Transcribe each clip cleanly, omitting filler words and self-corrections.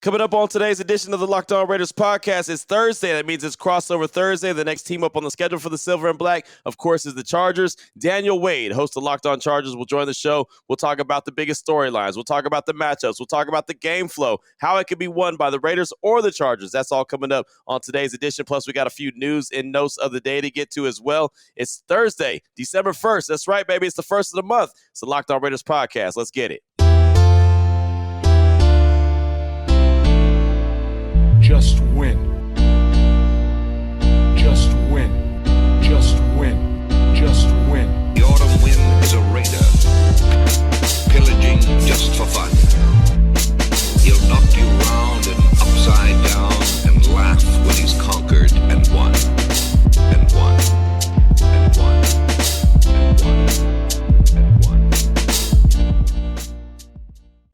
Coming up on today's edition of the Locked On Raiders podcast, it's Thursday. That means it's crossover Thursday. The next team up on the schedule for the Silver and Black, of course, is the Chargers. Daniel Wade, host of Locked On Chargers, will join the show. We'll talk about the biggest storylines. We'll talk about the matchups. We'll talk about the game flow, how it could be won by the Raiders or the Chargers. That's all coming up on today's edition. Plus, we got a few news and notes of the day to get to as well. It's Thursday, December 1st. That's right, baby. It's the first of the month. It's the Locked On Raiders podcast. Let's get it. Just win. Just win. Just win. Just win. The autumn wind is a raider, pillaging just for fun. He'll knock you round and upside down and laugh when he's conquered and won. And won. And won. And won. And won.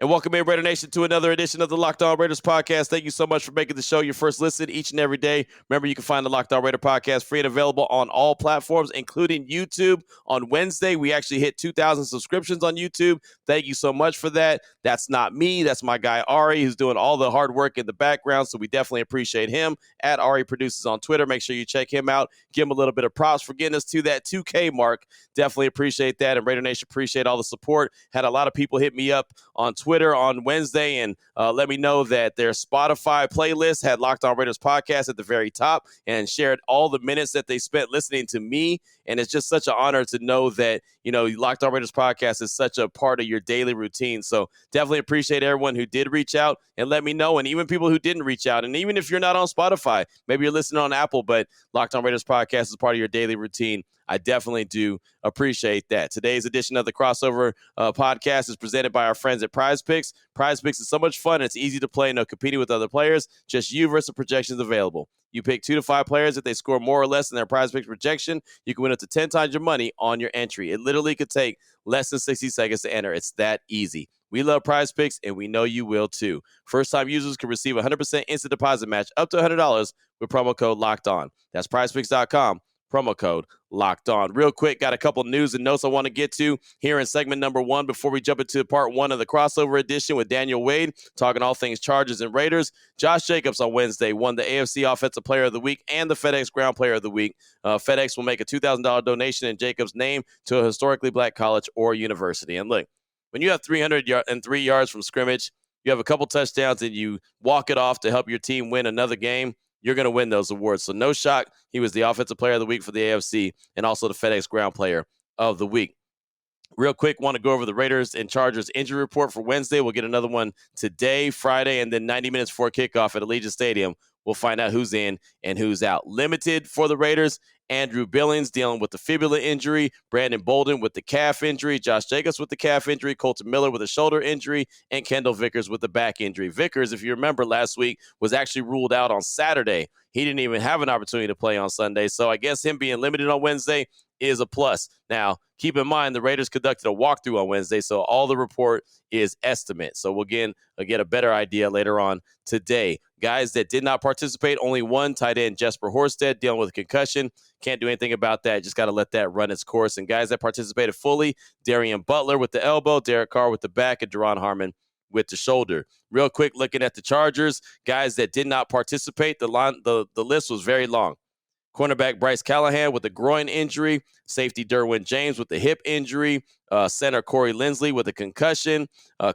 And welcome in, Raider Nation, to another edition of the Locked On Raiders podcast. Thank you so much for making the show your first listen each and every day. Remember, you can find the Locked On Raider podcast free and available on all platforms, including YouTube. On Wednesday, we actually hit 2,000 subscriptions on YouTube. Thank you so much for that. That's not me. That's my guy, Ari, who's doing all the hard work in the background, so we definitely appreciate him. At Ari Produces on Twitter. Make sure you check him out. Give him a little bit of props for getting us to that 2K mark. Definitely appreciate that. And Raider Nation, appreciate all the support. Had a lot of people hit me up on Twitter on Wednesday and let me know that their Spotify playlist had Locked On Raiders podcast at the very top and shared all the minutes that they spent listening to me. And it's just such an honor to know that, Locked On Raiders podcast is such a part of your daily routine. So definitely appreciate everyone who did reach out and let me know. And even people who didn't reach out. And even if you're not on Spotify, maybe you're listening on Apple, but Locked On Raiders podcast is part of your daily routine. I definitely do appreciate that. Today's edition of the Crossover podcast is presented by our friends at Prize Picks. Prize Picks is so much fun. It's easy to play. No competing with other players. Just you versus projections available. You pick 2 to 5 players. If they score more or less than their Prize Picks projection, you can win up to 10 times your money on your entry. It literally could take less than 60 seconds to enter. It's that easy. We love Prize Picks, and we know you will too. First-time users can receive a 100% instant deposit match up to $100 with promo code Locked On. That's PrizePicks.com. Promo code Locked On. Real quick, got a couple news and notes I want to get to here in segment number 1 before we jump into part 1 of the crossover edition with Daniel Wade, talking all things Chargers and Raiders. Josh Jacobs on Wednesday won the AFC Offensive Player of the Week and the FedEx Ground Player of the Week. FedEx will make a $2,000 donation in Jacobs' name to a historically black college or university. And look, when you have 303 yards from scrimmage, you have a couple touchdowns, and you walk it off to help your team win another game, you're going to win those awards. So no shock, he was the Offensive Player of the Week for the AFC and also the FedEx Ground Player of the Week. Real quick, want to go over the Raiders and Chargers injury report for Wednesday. We'll get another one today, Friday, and then 90 minutes before kickoff at Allegiant Stadium. We'll find out who's in and who's out. Limited for the Raiders, Andrew Billings dealing with the fibula injury, Brandon Bolden with the calf injury, Josh Jacobs with the calf injury, Colton Miller with a shoulder injury, and Kendall Vickers with the back injury. Vickers, if you remember last week, was actually ruled out on Saturday. He didn't even have an opportunity to play on Sunday, so I guess him being limited on Wednesday is a plus. Now, keep in mind, the Raiders conducted a walkthrough on Wednesday, so all the report is estimate. So we'll get a better idea later on today. Guys that did not participate, only one tight end, Jesper Horsted, dealing with a concussion. Can't do anything about that. Just got to let that run its course. And guys that participated fully, Darian Butler with the elbow, Derek Carr with the back, and Deron Harmon with the shoulder. Real quick, looking at the Chargers, guys that did not participate, the list was very long. Cornerback Bryce Callahan with a groin injury, safety Derwin James with the hip injury, center Corey Lindsley with a concussion,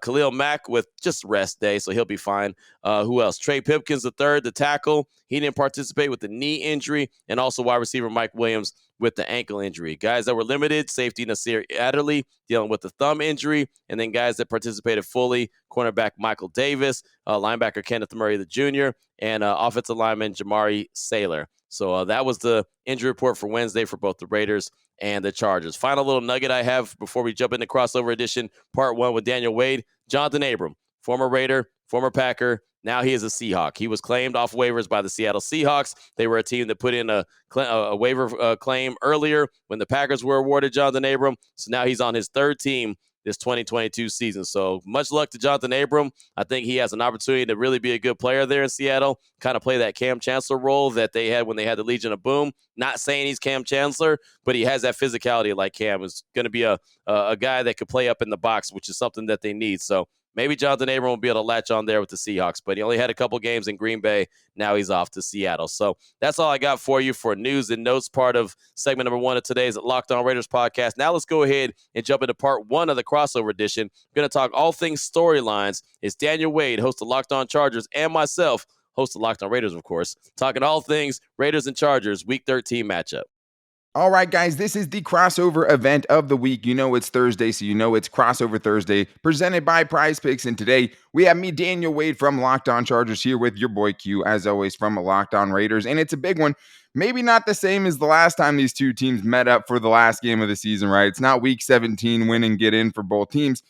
Khalil Mack with just rest day, so he'll be fine. Who else? Trey Pipkins III, the tackle. He didn't participate with the knee injury, and also wide receiver Mike Williams with the ankle injury. Guys that were limited, safety Nasir Adderley dealing with the thumb injury, and then guys that participated fully, cornerback Michael Davis, linebacker Kenneth Murray the Jr., and offensive lineman Jamari Saylor. So that was the injury report for Wednesday for both the Raiders and the Chargers. Final little nugget I have before we jump into crossover edition, part 1 with Daniel Wade. Jonathan Abram, former Raider, former Packer. Now he is a Seahawk. He was claimed off waivers by the Seattle Seahawks. They were a team that put in a waiver claim earlier when the Packers were awarded Jonathan Abram. So now he's on his third team this 2022 season. So much luck to Jonathan Abram. I think he has an opportunity to really be a good player there in Seattle, kind of play that Cam Chancellor role that they had when they had the Legion of Boom. Not saying he's Cam Chancellor, but he has that physicality like Cam. Is going to be a guy that could play up in the box, which is something that they need. So maybe Jonathan Abram will be able to latch on there with the Seahawks, but he only had a couple games in Green Bay. Now he's off to Seattle. So that's all I got for you for news and notes, part of segment number 1 of today's Locked On Raiders podcast. Now let's go ahead and jump into part 1 of the crossover edition. We're going to talk all things storylines. It's Daniel Wade, host of Locked On Chargers, and myself, host of Locked On Raiders, of course, talking all things Raiders and Chargers Week 13 matchup. All right, guys, this is the crossover event of the week. You know it's Thursday, so you know it's Crossover Thursday, presented by Prize Picks. And today, we have me, Daniel Wade, from Locked On Chargers, here with your boy Q, as always, from Locked On Raiders. And it's a big one. Maybe not the same as the last time these two teams met up for the last game of the season, right? It's not Week 17 win and get in for both teams.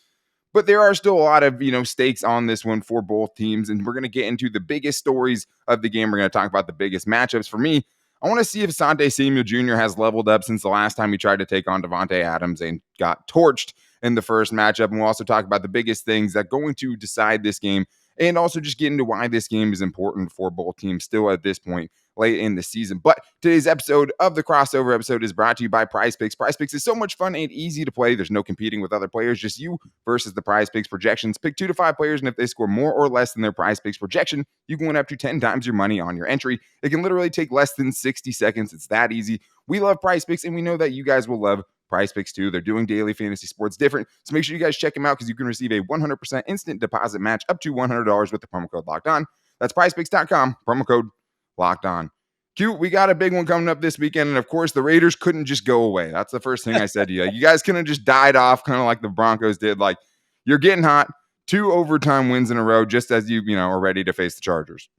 But there are still a lot of, stakes on this one for both teams. And we're going to get into the biggest stories of the game. We're going to talk about the biggest matchups. For me, I want to see if Asante Samuel Jr. has leveled up since the last time he tried to take on Devontae Adams and got torched in the first matchup. And we'll also talk about the biggest things that are going to decide this game, and also just get into why this game is important for both teams still at this point late in the season. But today's episode of the crossover episode is brought to you by Prize Picks. Prize Picks is so much fun and easy to play. There's no competing with other players, just you versus the Prize Picks projections. Pick 2 to 5 players, and if they score more or less than their Prize Picks projection, you can win up to 10 times your money on your entry. It can literally take less than 60 seconds. It's that easy. We love Prize Picks, and we know that you guys will love Prize Picks too. They're doing daily fantasy sports different, so make sure you guys check them out because you can receive a 100% instant deposit match up to $100 with the promo code Locked On. That's PrizePicks.com, promo code Locked On. Q, we got a big one coming up this weekend, and of course, the Raiders couldn't just go away. That's the first thing I said to you. You guys couldn't have just died off, kind of like the Broncos did. Like, you're getting hot. 2 overtime wins in a row, just as you are ready to face the Chargers.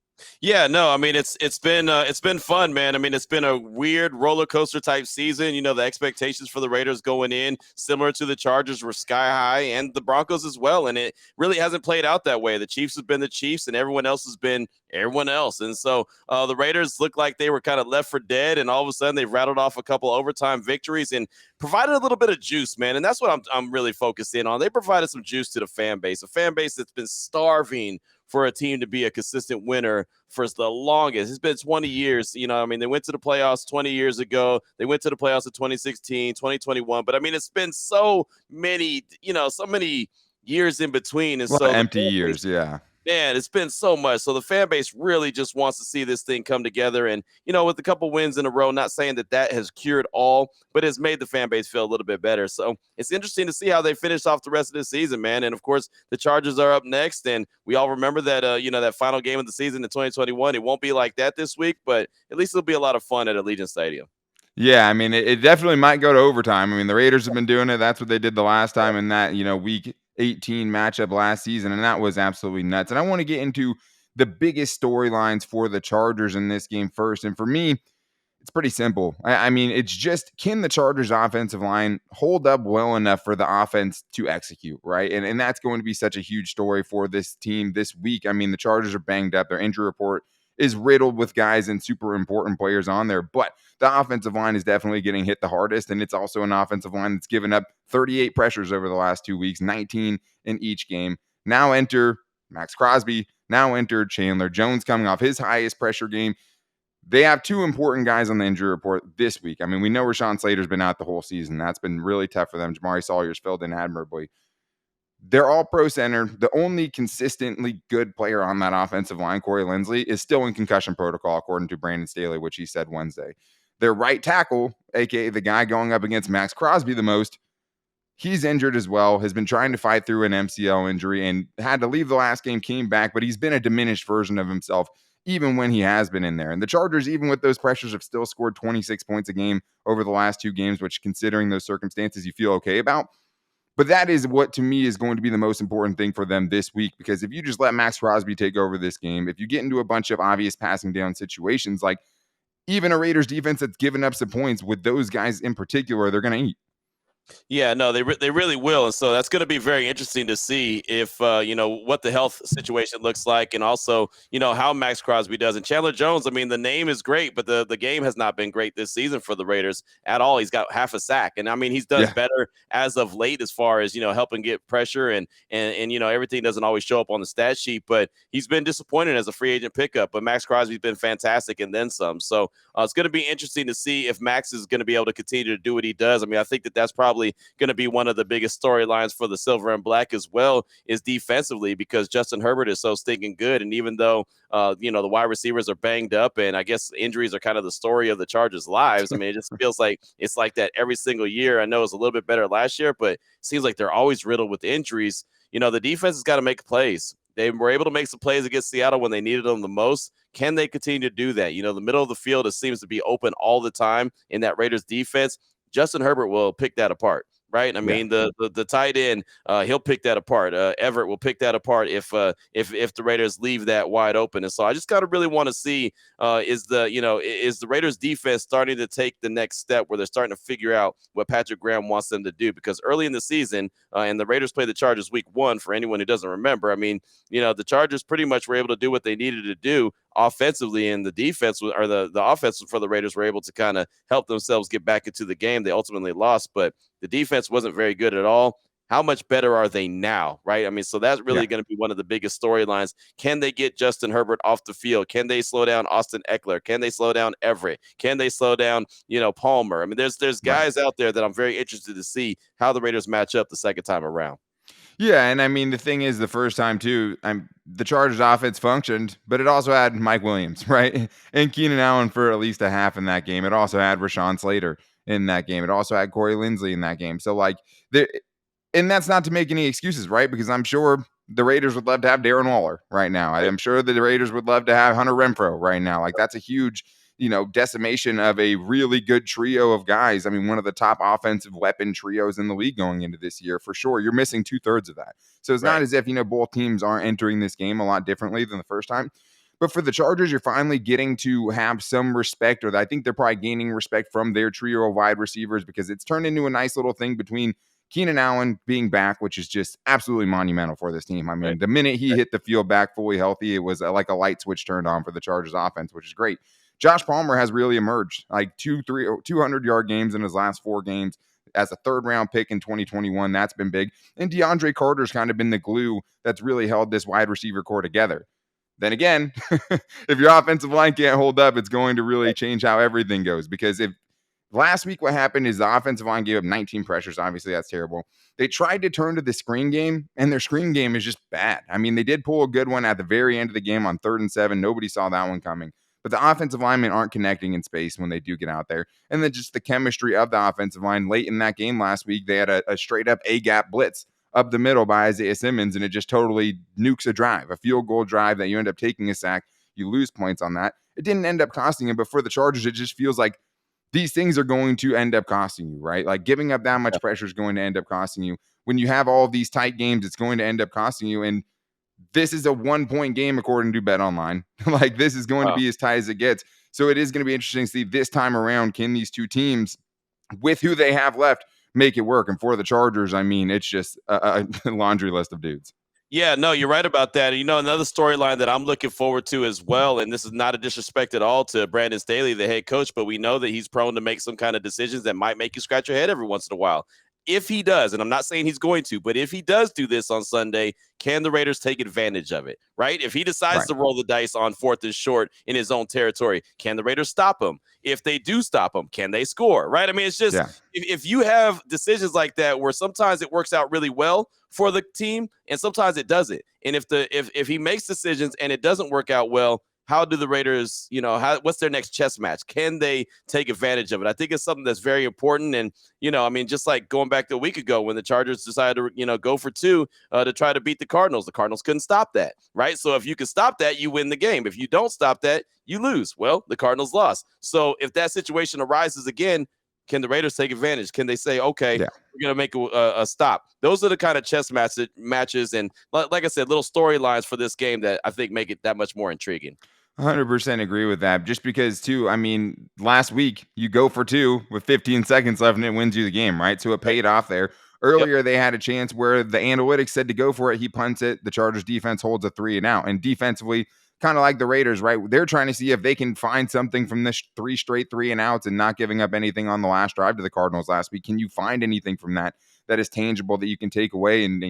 Yeah, no, I mean it's been fun, man. I mean it's been a weird roller coaster type season. The expectations for the Raiders going in, similar to the Chargers, were sky high, and the Broncos as well. And it really hasn't played out that way. The Chiefs have been the Chiefs, and everyone else has been everyone else. And so the Raiders looked like they were kind of left for dead, and all of a sudden they've rattled off a couple overtime victories and provided a little bit of juice, man. And that's what I'm really focused in on. They provided some juice to the fan base, a fan base that's been starving for a team to be a consistent winner for the longest. It's been 20 years. They went to the playoffs 20 years ago. They went to the playoffs in 2016, 2021. But, it's been so many, so many years in between. And so empty years, yeah. Man, it's been so much. So the fan base really just wants to see this thing come together. And, with a couple wins in a row, not saying that has cured all, but it's made the fan base feel a little bit better. So it's interesting to see how they finish off the rest of the season, man. And, of course, the Chargers are up next. And we all remember that, that final game of the season in 2021. It won't be like that this week, but at least it'll be a lot of fun at Allegiant Stadium. Yeah, it definitely might go to overtime. The Raiders have been doing it. That's what they did the last time in that, week 18 matchup last season, and that was absolutely nuts. And I want to get into the biggest storylines for the Chargers in this game first. And for me, it's pretty simple. It's just, can the Chargers offensive line hold up well enough for the offense to execute, right? And that's going to be such a huge story for this team this week. The Chargers are banged up. Their injury report is riddled with guys and super important players on there, but the offensive line is definitely getting hit the hardest, and it's also an offensive line that's given up 38 pressures over the last 2 weeks, 19 in each game. Now enter Max Crosby, now enter Chandler Jones coming off his highest pressure game. They have 2 important guys on the injury report this week. We know Rashawn Slater's been out the whole season. That's been really tough for them. Jamari Sawyer's filled in admirably. They're all pro center. The only consistently good player on that offensive line, Corey Linsley, is still in concussion protocol, according to Brandon Staley, which he said Wednesday. Their right tackle, a.k.a. the guy going up against Max Crosby the most, he's injured as well, has been trying to fight through an MCL injury and had to leave the last game, came back, but he's been a diminished version of himself even when he has been in there. And the Chargers, even with those pressures, have still scored 26 points a game over the last 2 games, which, considering those circumstances, you feel okay about. But that is what, to me, is going to be the most important thing for them this week, because if you just let Max Crosby take over this game, if you get into a bunch of obvious passing down situations, like even a Raiders defense that's given up some points, with those guys in particular, they're going to eat. Yeah, no, they really will. And so that's going to be very interesting to see if, what the health situation looks like, and also, how Max Crosby does. And Chandler Jones, the name is great, but the game has not been great this season for the Raiders at all. He's got half a sack. And he's done better as of late as far as, helping get pressure and everything doesn't always show up on the stat sheet, but he's been disappointed as a free agent pickup. But Max Crosby's been fantastic and then some. So it's going to be interesting to see if Max is going to be able to continue to do what he does. I think that's probably probably going to be one of the biggest storylines for the Silver and Black as well, is defensively, because Justin Herbert is so stinking good. And even though, the wide receivers are banged up, and I guess injuries are kind of the story of the Chargers' lives. I mean, it just feels like it's like that every single year. I know it's a little bit better last year, but it seems like they're always riddled with injuries. The defense has got to make plays. They were able to make some plays against Seattle when they needed them the most. Can they continue to do that? The middle of the field, it seems to be open all the time in that Raiders defense. Justin Herbert will pick that apart, right? I mean, the tight end, he'll pick that apart. Everett will pick that apart if the Raiders leave that wide open. And so I just gotta really want to see, is the Raiders defense starting to take the next step where they're starting to figure out what Patrick Graham wants them to do? Because early in the season, and the Raiders played the Chargers week 1, for anyone who doesn't remember, I mean, the Chargers pretty much were able to do what they needed to do offensively, and the defense or the offense for the Raiders were able to kind of help themselves get back into the game. They ultimately lost, but the defense wasn't very good at all. How much better are they now, right? I mean, so that's really going to be one of the biggest storylines. Can they get Justin Herbert off the field? Can they slow down Austin Eckler? Can they slow down Everett? Can they slow down, Palmer? I mean, there's guys out there that I'm very interested to see how the Raiders match up the second time around. Yeah, and I mean, the thing is, the first time too, the Chargers offense functioned, but it also had Mike Williams, right? And Keenan Allen for at least a half in that game. It also had Rashawn Slater in that game. It also had Corey Linsley in that game. So like, and that's not to make any excuses, right? Because I'm sure the Raiders would love to have Darren Waller right now. I'm sure the Raiders would love to have Hunter Renfrow right now. Like, that's a huge, decimation of a really good trio of guys. I mean, one of the top offensive weapon trios in the league going into this year, for sure. You're missing 2/3 of that. So it's not as if, both teams aren't entering this game a lot differently than the first time. But for the Chargers, you're finally getting to have some respect, or I think they're probably gaining respect from their trio of wide receivers, because it's turned into a nice little thing between Keenan Allen being back, which is just absolutely monumental for this team. I mean, the minute he hit the field back fully healthy, it was like a light switch turned on for the Chargers offense, which is great. Josh Palmer has really emerged, like 200-yard games in his last 4 games as a 3rd-round pick in 2021. That's been big. And DeAndre Carter's kind of been the glue that's really held this wide receiver core together. Then again, if your offensive line can't hold up, it's going to really change how everything goes. Because if last week what happened is the offensive line gave up 19 pressures. Obviously, that's terrible. They tried to turn to the screen game, and their screen game is just bad. I mean, they did pull a good one at the very end of the game on 3rd and 7. Nobody saw that one coming. But the offensive linemen aren't connecting in space when they do get out there. And then just the chemistry of the offensive line late in that game last week, they had a straight-up A-gap blitz up the middle by Isaiah Simmons, and it just totally nukes a drive, a field goal drive that you end up taking a sack. You lose points on that. It didn't end up costing him, but for the Chargers, it just feels like these things are going to end up costing you, right? Like, giving up that much pressure is going to end up costing you. When you have all of these tight games, it's going to end up costing you. And this is a 1-point game, according to BetOnline. Like, this is going to be as tight as it gets. So it is going to be interesting to see this time around, can these two teams, with who they have left, make it work? And for the Chargers, I mean, it's just a laundry list of dudes. Yeah, no, you're right about that. Another storyline that I'm looking forward to as well, and this is not a disrespect at all to Brandon Staley, the head coach, but we know that he's prone to make some kind of decisions that might make you scratch your head every once in a while. If he does, and I'm not saying he's going to, but if he does do this on Sunday, can the Raiders take advantage of it, right? If he decides to roll the dice on 4th and short in his own territory, can the Raiders stop him? If they do stop him, can they score, right? I mean, it's just, if you have decisions like that where sometimes it works out really well for the team and sometimes it doesn't. And if he makes decisions and it doesn't work out well, how do the Raiders, what's their next chess match? Can they take advantage of it? I think it's something that's very important. And, I mean, just like going back to a week ago when the Chargers decided to, go for 2 to try to beat the Cardinals couldn't stop that, right? So if you can stop that, you win the game. If you don't stop that, you lose. Well, the Cardinals lost. So if that situation arises again, can the Raiders take advantage? Can they say, okay, we're going to make a stop? Those are the kind of chess matches. And like I said, little storylines for this game that I think make it that much more intriguing. 100% agree with that. Just because, too, I mean, last week you go for 2 with 15 seconds left and it wins you the game, right? So it paid off there. Earlier, they had a chance where the analytics said to go for it. He punts it. The Chargers defense holds a 3 and out. And defensively, kind of like the Raiders, right? They're trying to see if they can find something from this 3 straight 3 and outs and not giving up anything on the last drive to the Cardinals last week. Can you find anything from that is tangible that you can take away and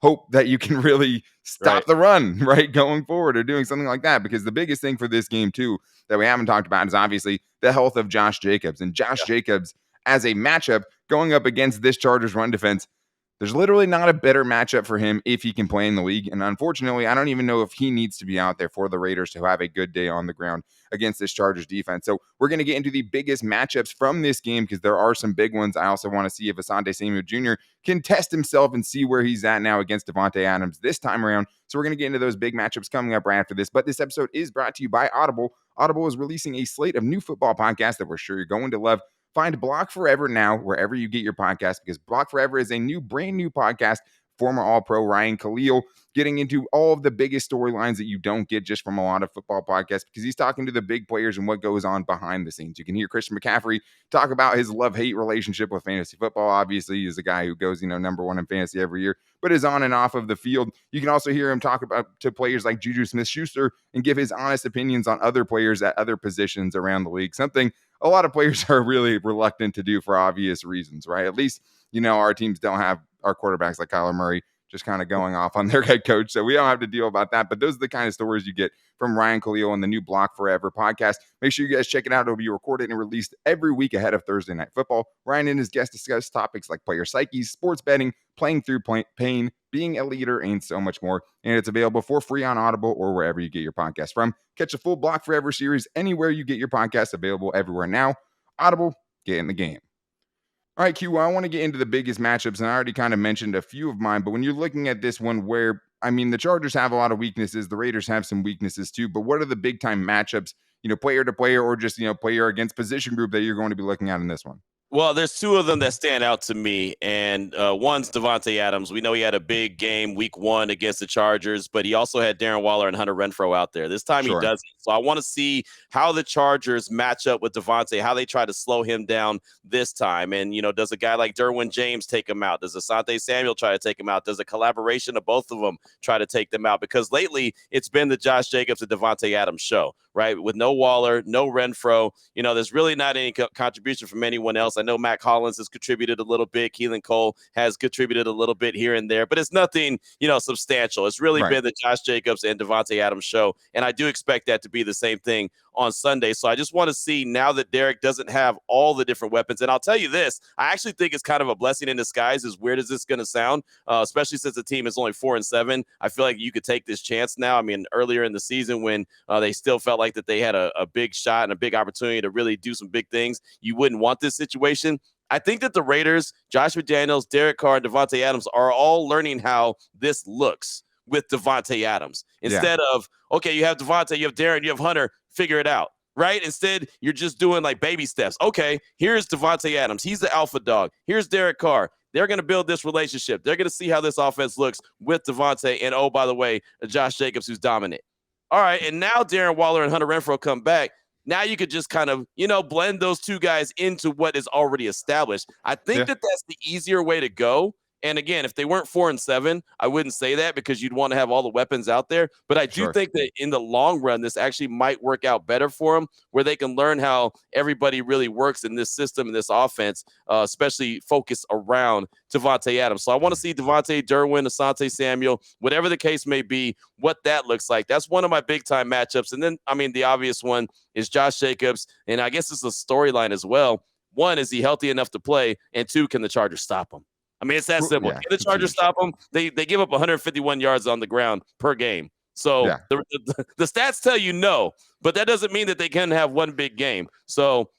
hope that you can really stop the run, right, going forward or doing something like that? Because the biggest thing for this game, too, that we haven't talked about is obviously the health of Josh Jacobs. And Josh Jacobs, as a matchup, going up against this Chargers run defense, there's literally not a better matchup for him if he can play in the league. And unfortunately, I don't even know if he needs to be out there for the Raiders to have a good day on the ground against this Chargers defense. So we're going to get into the biggest matchups from this game because there are some big ones. I also want to see if Asante Samuel Jr. can test himself and see where he's at now against Davante Adams this time around. So we're going to get into those big matchups coming up right after this. But this episode is brought to you by Audible. Audible is releasing a slate of new football podcasts that we're sure you're going to love. Find Block Forever now wherever you get your podcast, because Block Forever is a brand new podcast. Former All-Pro Ryan Khalil getting into all of the biggest storylines that you don't get just from a lot of football podcasts, because he's talking to the big players and what goes on behind the scenes. You can hear Christian McCaffrey talk about his love-hate relationship with fantasy football. Obviously, he's a guy who goes, number one in fantasy every year, but is on and off of the field. You can also hear him talk to players like Juju Smith-Schuster and give his honest opinions on other players at other positions around the league, something a lot of players are really reluctant to do for obvious reasons, right? At least, our teams don't have our quarterbacks like Kyler Murray just kind of going off on their head coach. So we don't have to deal about that. But those are the kind of stories you get from Ryan Khalil and the new Block Forever podcast. Make sure you guys check it out. It'll be recorded and released every week ahead of Thursday Night Football. Ryan and his guests discuss topics like player psyches, sports betting, playing through pain, being a leader, and so much more. And it's available for free on Audible or wherever you get your podcast from. Catch a full Block Forever series anywhere you get your podcast, available everywhere now. Audible, get in the game. All right, Q, I want to get into the biggest matchups, and I already kind of mentioned a few of mine, but when you're looking at this one where, the Chargers have a lot of weaknesses, the Raiders have some weaknesses too, but what are the big-time matchups, player to player or just, player against position group that you're going to be looking at in this one? Well, there's two of them that stand out to me, and one's Davante Adams. We know he had a big game week 1 against the Chargers, but he also had Darren Waller and Hunter Renfrow out there. This time He doesn't. So I want to see how the Chargers match up with Davante, how they try to slow him down this time. And, does a guy like Derwin James take him out? Does Asante Samuel try to take him out? Does a collaboration of both of them try to take them out? Because lately it's been the Josh Jacobs and Davante Adams show, right? With no Waller, no Renfrow, there's really not any contribution from anyone else. I know Matt Collins has contributed a little bit. Keelan Cole has contributed a little bit here and there, but it's nothing, substantial. It's really been the Josh Jacobs and Davante Adams show. And I do expect that to be the same thing on Sunday. So I just want to see, now that Derek doesn't have all the different weapons. And I'll tell you this, I actually think it's kind of a blessing in disguise, as weird as this going to sound, especially since the team is only 4-7. I feel like you could take this chance now. Earlier in the season when they still felt like that they had a big shot and a big opportunity to really do some big things, you wouldn't want this situation. I think that the Raiders, Josh McDaniels, Derek Carr, and Davante Adams are all learning how this looks with Davante Adams. Instead of, okay, you have Davante, you have Darren, you have Hunter, figure it out, right? Instead, you're just doing like baby steps. Okay, here's Davante Adams. He's the alpha dog. Here's Derek Carr. They're going to build this relationship. They're going to see how this offense looks with Davante. And, oh, by the way, Josh Jacobs, who's dominant. All right, and now Darren Waller and Hunter Renfrow come back. Now you could just kind of, blend those two guys into what is already established. I think that that's the easier way to go. And again, if they weren't 4-7, I wouldn't say that, because you'd want to have all the weapons out there. But I do think that in the long run, this actually might work out better for them, where they can learn how everybody really works in this system, in this offense, especially focused around Davante Adams. So I want to see Davante, Derwin, Asante Samuel, whatever the case may be, what that looks like. That's one of my big-time matchups. And then, the obvious one is Josh Jacobs. And I guess it's a storyline as well. One, is he healthy enough to play? And two, can the Chargers stop him? It's that simple. Can the Chargers stop them? They give up 151 yards on the ground per game. So the stats tell you no, but that doesn't mean that they can have one big game. So,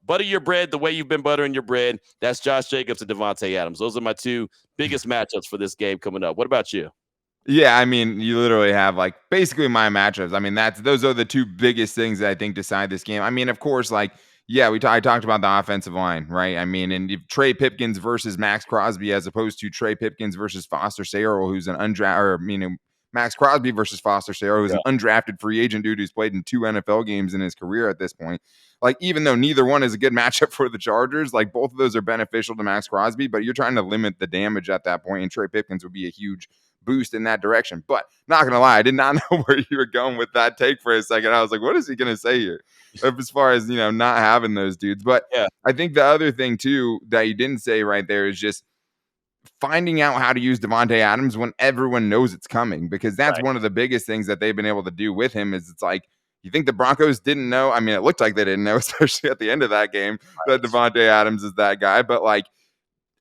butter your bread the way you've been buttering your bread. That's Josh Jacobs and Davante Adams. Those are my two biggest matchups for this game coming up. What about you? Yeah, you literally have basically my matchups. Those are the two biggest things that I think decide this game. Of course, I talked about the offensive line, right? And if Trey Pipkins versus Max Crosby, as opposed to Trey Pipkins versus Foster Sarrell, who's an undrafted, Max Crosby versus Foster Sarrell, who's an undrafted free agent dude who's played in 2 NFL games in his career at this point. Even though neither one is a good matchup for the Chargers, both of those are beneficial to Max Crosby, but you're trying to limit the damage at that point, and Trey Pipkins would be a huge boost in that direction. But not gonna lie, I did not know where you were going with that take for a second. I was like, what is he gonna say here as far as not having those dudes? But I think the other thing too that you didn't say right there is just finding out how to use Davante Adams when everyone knows it's coming, because that's one of the biggest things that they've been able to do with him. Is it's You think the Broncos didn't know? I mean, it looked like they didn't know, especially at the end of that game, that Right. Devontae Adams is that guy. But like,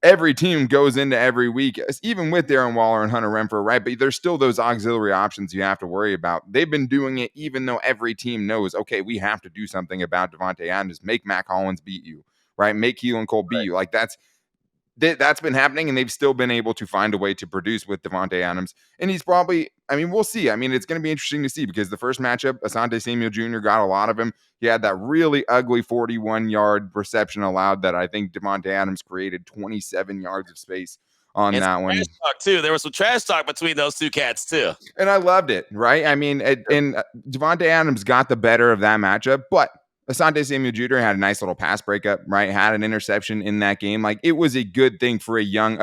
every team goes into every week, even with Darren Waller and Hunter Renfrow, right? But there's still those auxiliary options you have to worry about. They've been doing it even though every team knows, okay, we have to do something about Devontae Adams. Make Mac Hollins beat you, right? Make Keelan Cole beat you. Like that's been happening, and they've still been able to find a way to produce with Devontae Adams. And he's probably, I mean, we'll see. I mean, it's going to be interesting to see because the first matchup, Asante Samuel Jr. got a lot of him. He had that really ugly 41-yard reception allowed that I think Devontae Adams created 27 yards of space on And that some one. trash talk too. There was some trash talk between those two cats too. And I loved it, right? I mean, Devontae Adams got the better of that matchup, but Asante Samuel Jr. had a nice little pass breakup, right? Had an interception in that game. Like, it was a good thing for a young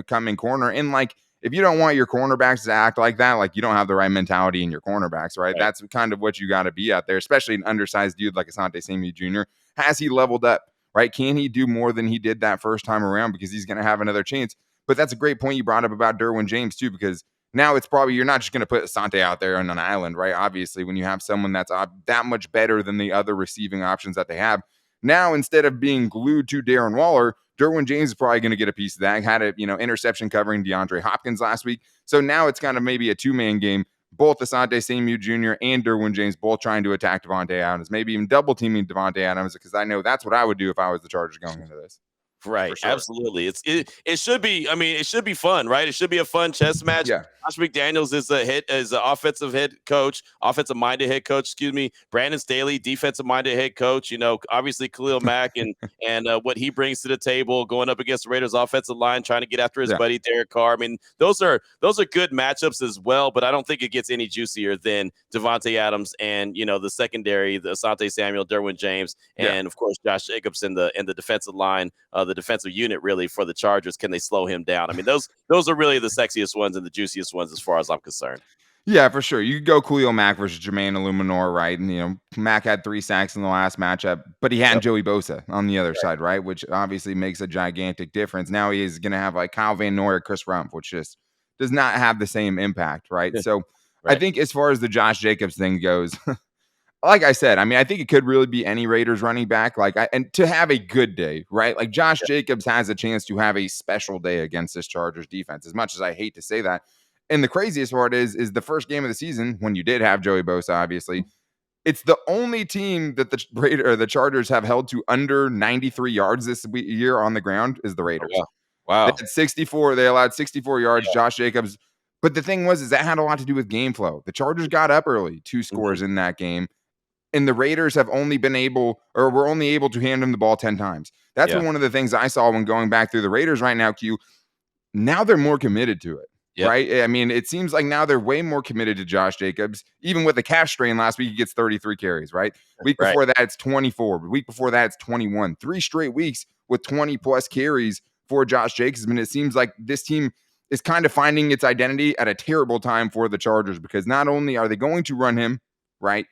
coming corner. And like, if you don't want your cornerbacks to act like that, like you don't have the right mentality in your cornerbacks, right? That's kind of what you got to be out there, especially an undersized dude like Asante Samuel Jr. Has he leveled up, right? Can he do more than he did that first time around because he's going to have another chance? But that's a great point you brought up about Derwin James too, because now it's probably, you're not just going to put Asante out there on an island, right? Obviously, when you have someone that's that much better than the other receiving options that they have. Now, instead of being glued to Darren Waller, Derwin James is probably going to get a piece of that. Had a interception covering DeAndre Hopkins last week. So now it's kind of maybe a two-man game. Both Asante Samuel Jr. and Derwin James both trying to attack Devontae Adams, maybe even double teaming Devontae Adams, because I know that's what I would do if I was the Chargers going into this. Right, sure. absolutely. It should be. I mean, it should be fun, right? It should be a fun chess match. Yeah. Josh McDaniels is an offensive head coach, offensive minded head coach. Excuse me. Brandon Staley, defensive minded head coach. Obviously Khalil Mack and what he brings to the table, going up against the Raiders offensive line, trying to get after his buddy Derek Carr. I mean, those are good matchups as well. But I don't think it gets any juicier than Devontae Adams and the secondary, the Asante Samuel, Derwin James, and of course Josh Jacobs in the defensive line. The defensive unit really for the Chargers. Can they slow him down? I mean, those are really the sexiest ones and the juiciest ones as far as I'm concerned. Yeah, for sure. You could go Khalil Mack versus Jermaine Illuminor, right? And, Mack had 3 sacks in the last matchup, but he had Joey Bosa on the other side, right? Which obviously makes a gigantic difference. Now he is going to have like Kyle Van Noy or Chris Rumpf, which just does not have the same impact, right? So I think as far as the Josh Jacobs thing goes, like I said, I mean, I think it could really be any Raiders running back. And to have a good day, right? Like Josh Jacobs has a chance to have a special day against this Chargers defense, as much as I hate to say that. And the craziest part is the first game of the season when you did have Joey Bosa, obviously, it's the only team that the Chargers have held to under 93 yards this year on the ground is the Raiders. Oh, wow. They had 64. They allowed 64 yards. Josh Jacobs. But the thing is that had a lot to do with game flow. The Chargers got up early, 2 scores in that game. And the Raiders have only been able, or were only able to hand him the ball 10 times. That's one of the things I saw when going back through the Raiders right now, Q. Now they're more committed to it, right? I mean, it seems like now they're way more committed to Josh Jacobs. Even with the calf strain last week, he gets 33 carries, right? Week before that, it's 24. The week before that, it's 21. 3 straight weeks with 20-plus carries for Josh Jacobs. And it seems like this team is kind of finding its identity at a terrible time for the Chargers because not only are they going to run him, right?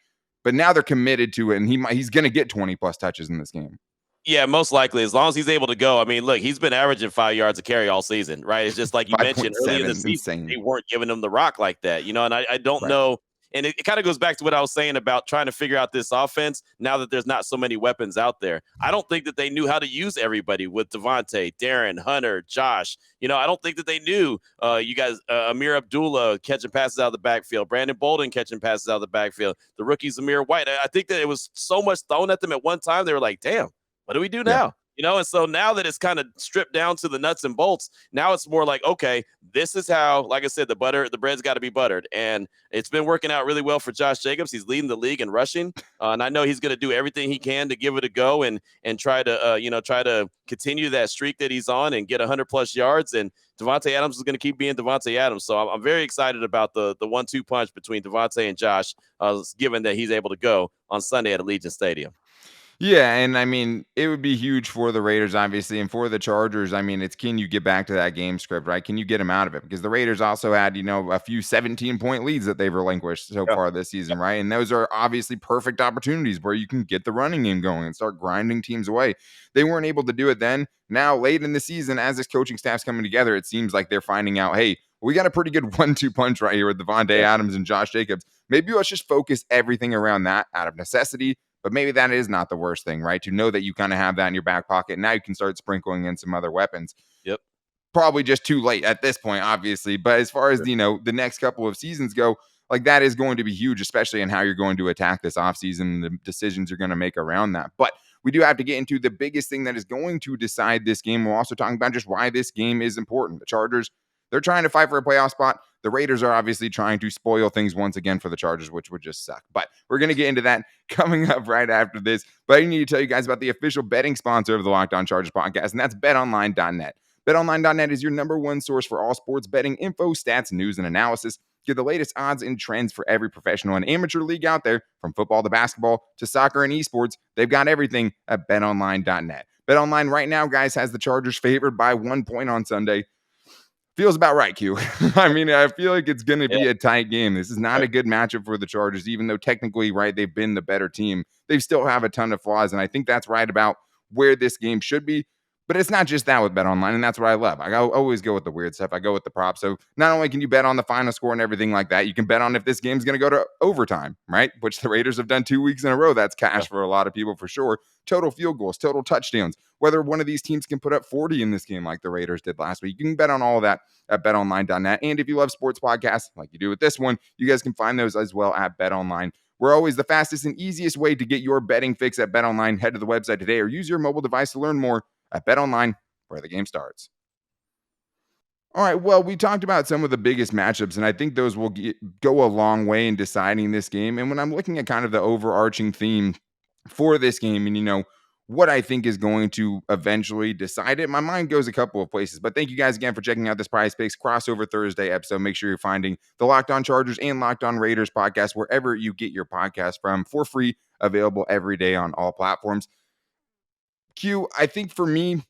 But now they're committed to it, and he's going to get 20-plus touches in this game. Yeah, most likely, as long as he's able to go. I mean, look, he's been averaging 5 yards a carry all season, right? It's just like you mentioned earlier in the season, they weren't giving him the rock like that, and I don't know. And it kind of goes back to what I was saying about trying to figure out this offense now that there's not so many weapons out there. I don't think that they knew how to use everybody with Devontae, Darren, Hunter, Josh. I don't think that they knew you guys, Amir Abdullah catching passes out of the backfield, Brandon Bolden catching passes out of the backfield, the rookie Zamir White. I think that it was so much thrown at them at one time. They were like, damn, what do we do now? And so now that it's kind of stripped down to the nuts and bolts, now it's more like, okay, this is how, like I said, the bread's got to be buttered. And it's been working out really well for Josh Jacobs. He's leading the league in rushing. And I know he's going to do everything he can to give it a go and try to continue that streak that he's on and get 100+ yards. And Devontae Adams is going to keep being Devontae Adams. So I'm very excited about the 1-2 punch between Devontae and Josh, given that he's able to go on Sunday at Allegiant Stadium. Yeah, and I mean, it would be huge for the Raiders, obviously, and for the Chargers. I mean, it's can you get back to that game script, right? Can you get them out of it? Because the Raiders also had, a few 17-point leads that they've relinquished so far this season, right? And those are obviously perfect opportunities where you can get the running game going and start grinding teams away. They weren't able to do it then. Now, late in the season, as this coaching staff's coming together, it seems like they're finding out, hey, we got a pretty good 1-2 punch right here with Devontae Adams and Josh Jacobs. Maybe let's just focus everything around that out of necessity. But maybe that is not the worst thing, right? To know that you kind of have that in your back pocket. Now you can start sprinkling in some other weapons. Yep. Probably just too late at this point, obviously. But as far as, the next couple of seasons go, like that is going to be huge, especially in how you're going to attack this offseason, the decisions you're going to make around that. But we do have to get into the biggest thing that is going to decide this game. We're also talking about just why this game is important. The Chargers, they're trying to fight for a playoff spot. The Raiders are obviously trying to spoil things once again for the Chargers, which would just suck. But we're going to get into that coming up right after this. But I need to tell you guys about the official betting sponsor of the Locked On Chargers podcast, and that's betonline.net. BetOnline.net is your number one source for all sports betting info, stats, news, and analysis. Get the latest odds and trends for every professional and amateur league out there, from football to basketball to soccer and esports. They've got everything at betonline.net. BetOnline right now, guys, has the Chargers favored by 1 point on Sunday. Feels about right, Q. I mean, I feel like it's going to be a tight game. This is not a good matchup for the Chargers, even though technically, right, they've been the better team. They still have a ton of flaws, and I think that's right about where this game should be. But it's not just that with BetOnline, and that's what I love. I always go with the weird stuff. I go with the props. So not only can you bet on the final score and everything like that, you can bet on if this game's going to go to overtime, right? Which the Raiders have done 2 weeks in a row. That's cash for a lot of people for sure. Total field goals, total touchdowns, whether one of these teams can put up 40 in this game like the Raiders did last week. You can bet on all of that at betonline.net. And if you love sports podcasts like you do with this one, you guys can find those as well at BetOnline. We're always the fastest and easiest way to get your betting fix at BetOnline. Head to the website today or use your mobile device to learn more at BetOnline, where the game starts. All right, well, we talked about some of the biggest matchups, and I think those will go a long way in deciding this game. And when I'm looking at kind of the overarching theme for this game and, what I think is going to eventually decide it, my mind goes a couple of places. But thank you guys again for checking out this Prize Picks Crossover Thursday episode. Make sure you're finding the Locked On Chargers and Locked On Raiders podcast wherever you get your podcast from, for free, available every day on all platforms. Q, I think for me,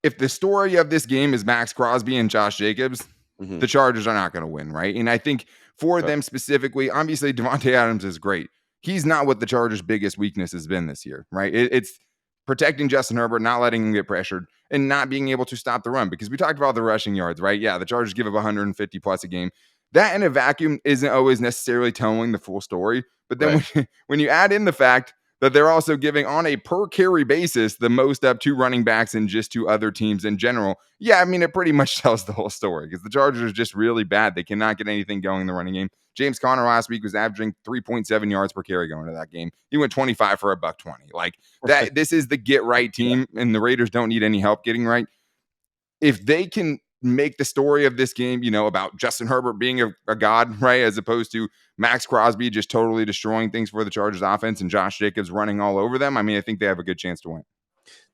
if the story of this game is Max Crosby and Josh Jacobs, the Chargers are not going to win, right? And I think for them specifically, obviously Devontae Adams is great. He's not what the Chargers' biggest weakness has been this year, right? It's protecting Justin Herbert, not letting him get pressured, and not being able to stop the run, because we talked about the rushing yards, right? Yeah, the Chargers give up 150 plus a game. That in a vacuum isn't always necessarily telling the full story. But then when you add in the fact that they're also giving on a per carry basis the most up to running backs and just to other teams in general. Yeah, I mean, it pretty much tells the whole story, because the Chargers are just really bad. They cannot get anything going in the running game. James Conner last week was averaging 3.7 yards per carry going into that game. He went 25 for $120. Like that, this is the get right team, and the Raiders don't need any help getting right. If they can make the story of this game, about Justin Herbert being a god, right, as opposed to Max Crosby just totally destroying things for the Chargers offense and Josh Jacobs running all over them, I mean, I think they have a good chance to win.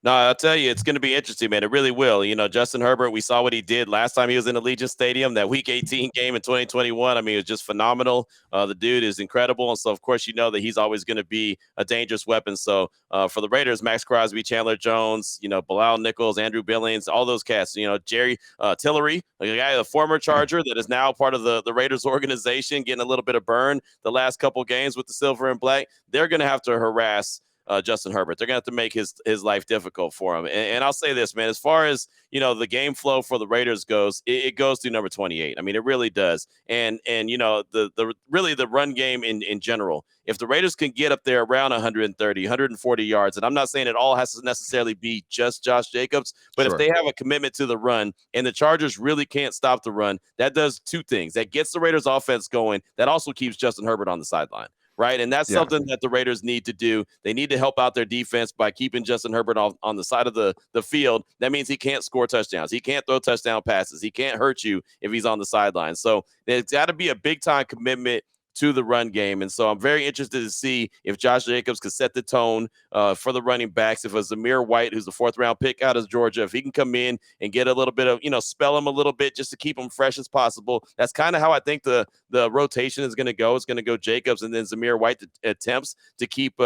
No, I'll tell you, it's going to be interesting, man. It really will. Justin Herbert, we saw what he did last time he was in Allegiant Stadium, that Week 18 game in 2021. I mean, it was just phenomenal. The dude is incredible. And so, of course, that he's always going to be a dangerous weapon. So, for the Raiders, Max Crosby, Chandler Jones, Bilal Nichols, Andrew Billings, all those cats, Jerry Tillery, a guy, a former Charger that is now part of the Raiders organization, getting a little bit of burn the last couple games with the silver and black. They're going to have to harass Justin Herbert. They're going to have to make his life difficult for him. And I'll say this, man, as far as, the game flow for the Raiders goes, it goes through number 28. I mean, it really does. And the run game in general, if the Raiders can get up there around 130, 140 yards, and I'm not saying it all has to necessarily be just Josh Jacobs, but if they have a commitment to the run and the Chargers really can't stop the run, that does two things. That gets the Raiders offense going. That also keeps Justin Herbert on the sideline. Right. And that's something that the Raiders need to do. They need to help out their defense by keeping Justin Herbert on the side of the field. That means he can't score touchdowns. He can't throw touchdown passes. He can't hurt you if he's on the sideline. So there's got to be a big time commitment to the run game. And so I'm very interested to see if Josh Jacobs could set the tone for the running backs. If Zamir White, who's the 4th round pick out of Georgia, if he can come in and get a little bit of, spell him a little bit just to keep him fresh as possible. That's kind of how I think the rotation is going to go. It's going to go Jacobs and then Zamir White attempts to keep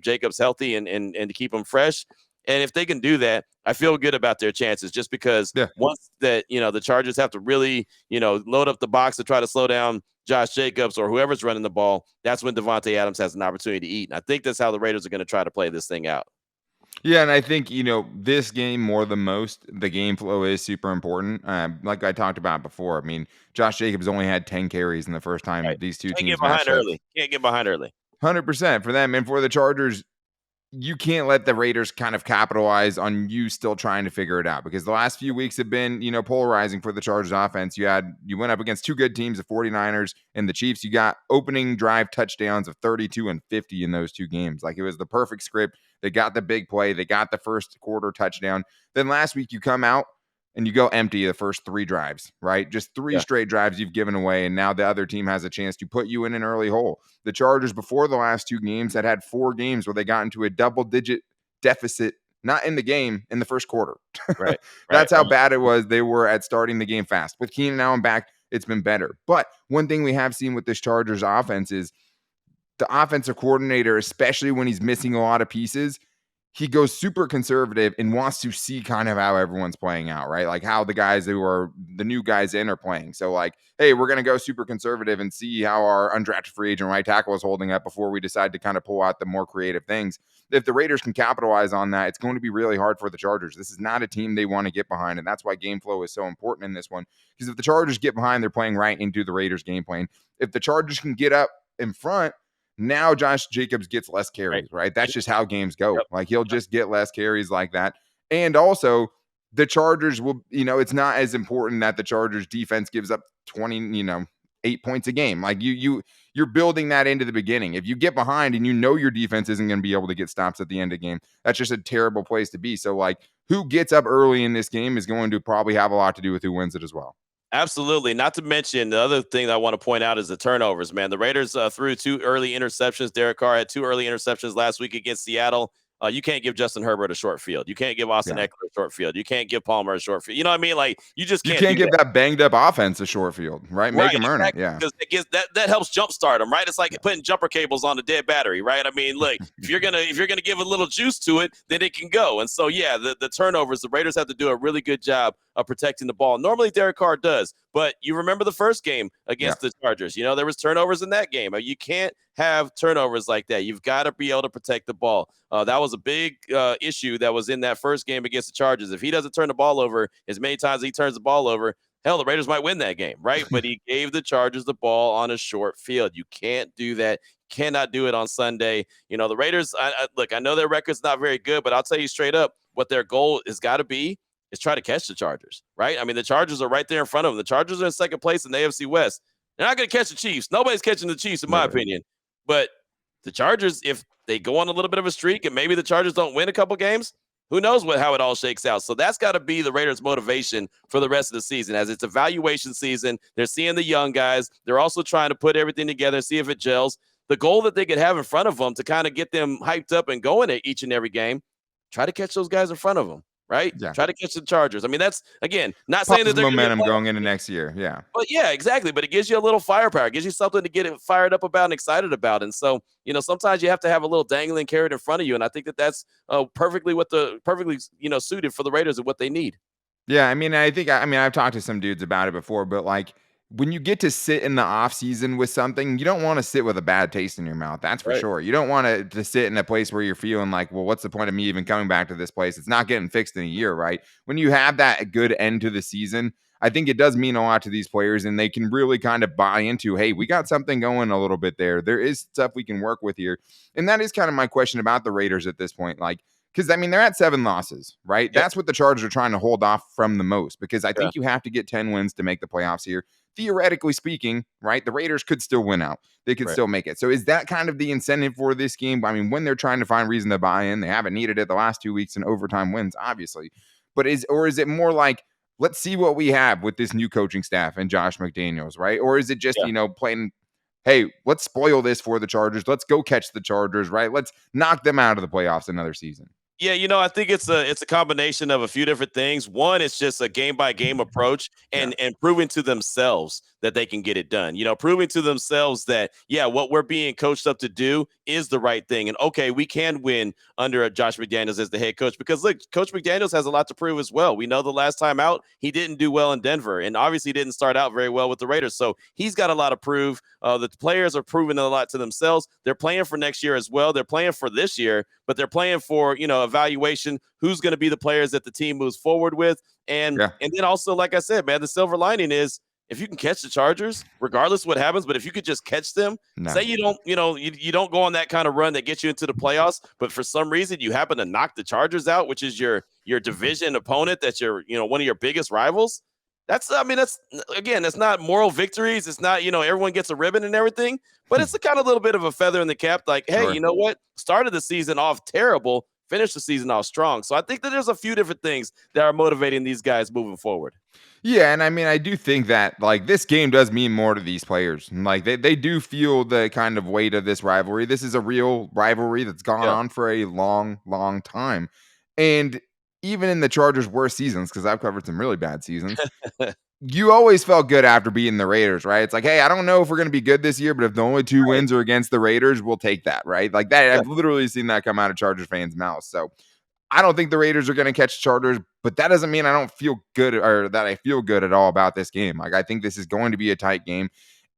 Jacobs healthy and to keep him fresh. And if they can do that, I feel good about their chances, just because once that, the Chargers have to really, load up the box to try to slow down Josh Jacobs or whoever's running the ball, that's when Devontae Adams has an opportunity to eat. And I think that's how the Raiders are going to try to play this thing out. Yeah, and I think, this game more than most, the game flow is super important. Like I talked about before, I mean, Josh Jacobs only had 10 carries in the first time Right. these two Can't get teams behind matched up. early. Can't get behind early. 100% for them. And for the Chargers, you can't let the Raiders kind of capitalize on you still trying to figure it out, because the last few weeks have been, polarizing for the Chargers offense. You went up against two good teams, the 49ers and the Chiefs. You got opening drive touchdowns of 32 and 50 in those two games. Like, it was the perfect script. They got the big play. They got the first quarter touchdown. Then last week you come out and you go empty the first three drives, right? Just three Yeah. straight drives you've given away. And now the other team has a chance to put you in an early hole. The Chargers, before the last two games, had 4 games where they got into a double-digit deficit, not in the game, in the first quarter. Right. Right. That's how bad it was. They were at starting the game fast. With Keenan Allen back, it's been better. But one thing we have seen with this Chargers offense is the offensive coordinator, especially when he's missing a lot of pieces, he goes super conservative and wants to see kind of how everyone's playing out, right? Like how the guys who are the new guys in are playing. So like, hey, we're going to go super conservative and see how our undrafted free agent right tackle is holding up before we decide to kind of pull out the more creative things. If the Raiders can capitalize on that, it's going to be really hard for the Chargers. This is not a team they want to get behind. And that's why game flow is so important in this one. Because if the Chargers get behind, they're playing right into the Raiders game plan. If the Chargers can get up in front, now Josh Jacobs gets less carries, right? That's just how games go. Yep. Like, he'll just get less carries like that. And also, the Chargers will, it's not as important that the Chargers defense gives up 20, 8 points a game. Like, you're building that into the beginning. If you get behind and your defense isn't going to be able to get stops at the end of the game, that's just a terrible place to be. So like, who gets up early in this game is going to probably have a lot to do with who wins it as well. Absolutely. Not to mention the other thing that I want to point out is the turnovers, man. The Raiders threw 2 early interceptions. Derek Carr had 2 early interceptions last week against Seattle. You can't give Justin Herbert a short field. You can't give Austin Eckler a short field. You can't give Palmer a short field. You know what I mean? Like, you just You can't can't do give that banged up offense a short field, right? Make them earn it. Exactly. Yeah. Because it gives that helps jumpstart them, right? It's like putting jumper cables on a dead battery, right? I mean, look, if you're gonna give a little juice to it, then it can go. And so, yeah, the turnovers, the Raiders have to do a really good job of protecting the ball. Normally, Derek Carr does, but you remember the first game against the Chargers. There was turnovers in that game. You can't have turnovers like that. You've got to be able to protect the ball. That was a big issue that was in that first game against the Chargers. If he doesn't turn the ball over as many times as he turns the ball over, hell, the Raiders might win that game, right? But he gave the Chargers the ball on a short field. You can't do that. Cannot do it on Sunday. The Raiders, look, I know their record's not very good, but I'll tell you straight up what their goal has got to be is try to catch the Chargers, right? I mean, the Chargers are right there in front of them. The Chargers are in second place in the AFC West. They're not going to catch the Chiefs. Nobody's catching the Chiefs, in my opinion. But the Chargers, if they go on a little bit of a streak and maybe the Chargers don't win a couple games, who knows how it all shakes out. So that's got to be the Raiders' motivation for the rest of the season. As it's evaluation season, they're seeing the young guys. They're also trying to put everything together, see if it gels. The goal that they could have in front of them to kind of get them hyped up and going at each and every game, try to catch those guys in front of them, right? Yeah. Try to catch the Chargers. I mean, that's, again, not saying that they're momentum going into next year. Yeah. But yeah, exactly. But it gives you a little firepower. It gives you something to get it fired up about and excited about. And so, sometimes you have to have a little dangling carrot in front of you. And I think that's perfectly suited for the Raiders and what they need. Yeah. I mean, I've talked to some dudes about it before, but like, when you get to sit in the off season with something, you don't want to sit with a bad taste in your mouth. That's for sure. You don't want to sit in a place where you're feeling like, well, what's the point of me even coming back to this place? It's not getting fixed in a year, right? When you have that good end to the season, I think it does mean a lot to these players, and they can really kind of buy into, hey, we got something going a little bit there. There is stuff we can work with here. And that is kind of my question about the Raiders at this point. Like, because, I mean, they're at 7 losses, right? Yep. That's what the Chargers are trying to hold off from the most, because I think you have to get 10 wins to make the playoffs here. Theoretically speaking, right, the Raiders could still win out. They could still make it. So is that kind of the incentive for this game? I mean, when they're trying to find reason to buy in, they haven't needed it the last 2 weeks in overtime wins, obviously. But is it more like, let's see what we have with this new coaching staff and Josh McDaniels, right? Or is it just, playing, hey, let's spoil this for the Chargers. Let's go catch the Chargers, right? Let's knock them out of the playoffs another season. Yeah, I think it's a combination of a few different things. One, it's just a game by game approach and proving to themselves that they can get it done. Proving to themselves that, what we're being coached up to do is the right thing. And okay, we can win under Josh McDaniels as the head coach, because look, Coach McDaniels has a lot to prove as well. We know the last time out, he didn't do well in Denver, and obviously didn't start out very well with the Raiders. So he's got a lot to prove. The players are proving a lot to themselves. They're playing for next year as well. They're playing for this year, but they're playing for, evaluation, who's going to be the players that the team moves forward with. And Yeah. and then also, like I said, man, the silver lining is if you can catch the Chargers, regardless what happens, but if you could just catch them, No. say you don't, you don't go on that kind of run that gets you into the playoffs, but for some reason you happen to knock the Chargers out, which is your division opponent, that's your, one of your biggest rivals. That's, I mean, that's again, that's not moral victories. It's not, everyone gets a ribbon and everything, but it's a kind of little bit of a feather in the cap. Like, hey, Sure. you know what? Started the season off terrible, finished the season off strong. So I think that there's a few different things that are motivating these guys moving forward. Yeah, and I mean, I do think that like this game does mean more to these players. Like they do feel the kind of weight of this rivalry. This is a real rivalry that's gone Yeah. on for a long, long time. And even in the Chargers' worst seasons, because I've covered some really bad seasons, you always felt good after beating the Raiders, right? It's like, hey, I don't know if we're going to be good this year, but if the only two Right. wins are against the Raiders, we'll take that, right? Like that, Yeah. I've literally seen that come out of Chargers fans' mouths. So I don't think the Raiders are going to catch Chargers, but that doesn't mean I don't feel good or that I feel good at all about this game. Like I think this is going to be a tight game.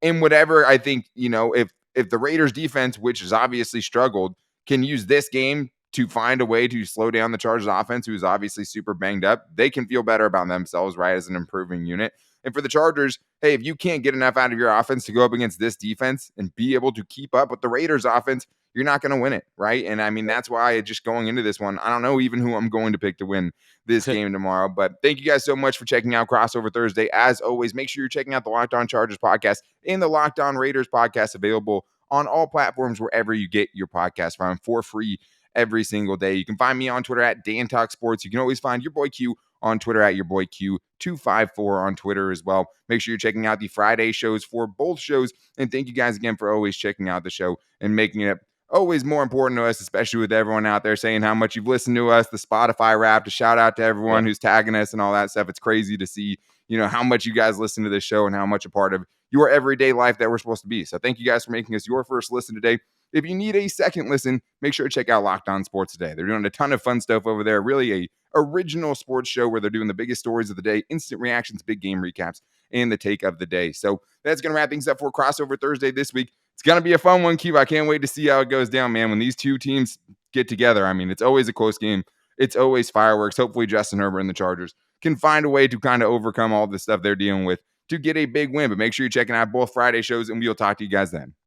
And whatever I think, if the Raiders defense, which has obviously struggled, can use this game to find a way to slow down the Chargers offense, who's obviously super banged up, they can feel better about themselves, right, as an improving unit. And for the Chargers, hey, if you can't get enough out of your offense to go up against this defense and be able to keep up with the Raiders offense, you're not going to win it, right? And I mean, that's why just going into this one, I don't know even who I'm going to pick to win this game tomorrow. But thank you guys so much for checking out Crossover Thursday. As always, make sure you're checking out the Locked On Chargers podcast and the Locked On Raiders podcast, available on all platforms wherever you get your podcast from, for free every single day. You can find me on Twitter at Dan Talk Sports. You can always find your boy Q on Twitter at your boy Q254 on Twitter as well. Make sure you're checking out the Friday shows for both shows. And thank you guys again for always checking out the show and making it always more important to us, especially with everyone out there saying how much you've listened to us, the Spotify rap, to shout out to everyone who's tagging us and all that stuff. It's crazy to see, how much you guys listen to this show and how much a part of your everyday life that we're supposed to be. So thank you guys for making us your first listen today. If you need a second listen, make sure to check out Locked On Sports Today. They're doing a ton of fun stuff over there. Really a original sports show where they're doing the biggest stories of the day, instant reactions, big game recaps, and the take of the day. So that's going to wrap things up for Crossover Thursday this week. It's going to be a fun one, Q. I can't wait to see how it goes down, man. When these two teams get together, I mean, it's always a close game. It's always fireworks. Hopefully Justin Herbert and the Chargers can find a way to kind of overcome all the stuff they're dealing with to get a big win. But make sure you're checking out both Friday shows, and we'll talk to you guys then.